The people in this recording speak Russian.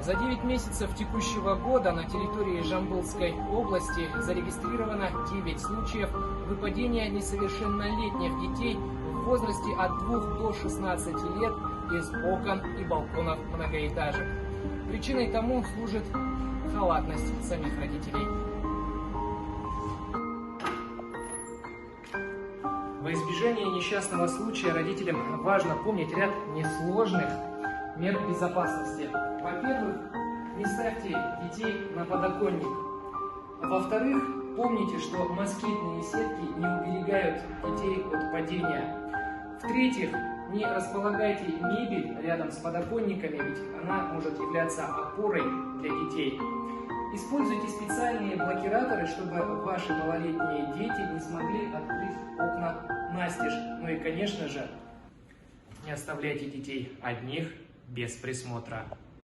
За 9 месяцев текущего года на территории Жамбылской области зарегистрировано 9 случаев выпадения несовершеннолетних детей в возрасте от 2 до 16 лет из окон и балконов многоэтажек. Причиной тому служит халатность самих родителей. Во избежание несчастного случая родителям важно помнить ряд несложных мер безопасности. Во-первых, не ставьте детей на подоконник. Во-вторых, помните, что москитные сетки не уберегают детей от падения. В-третьих, не располагайте мебель рядом с подоконниками, ведь она может являться опорой для детей. Используйте специальные блокираторы, чтобы ваши малолетние дети не смогли открыть окна настежь. Ну и, конечно же, не оставляйте детей одних без присмотра.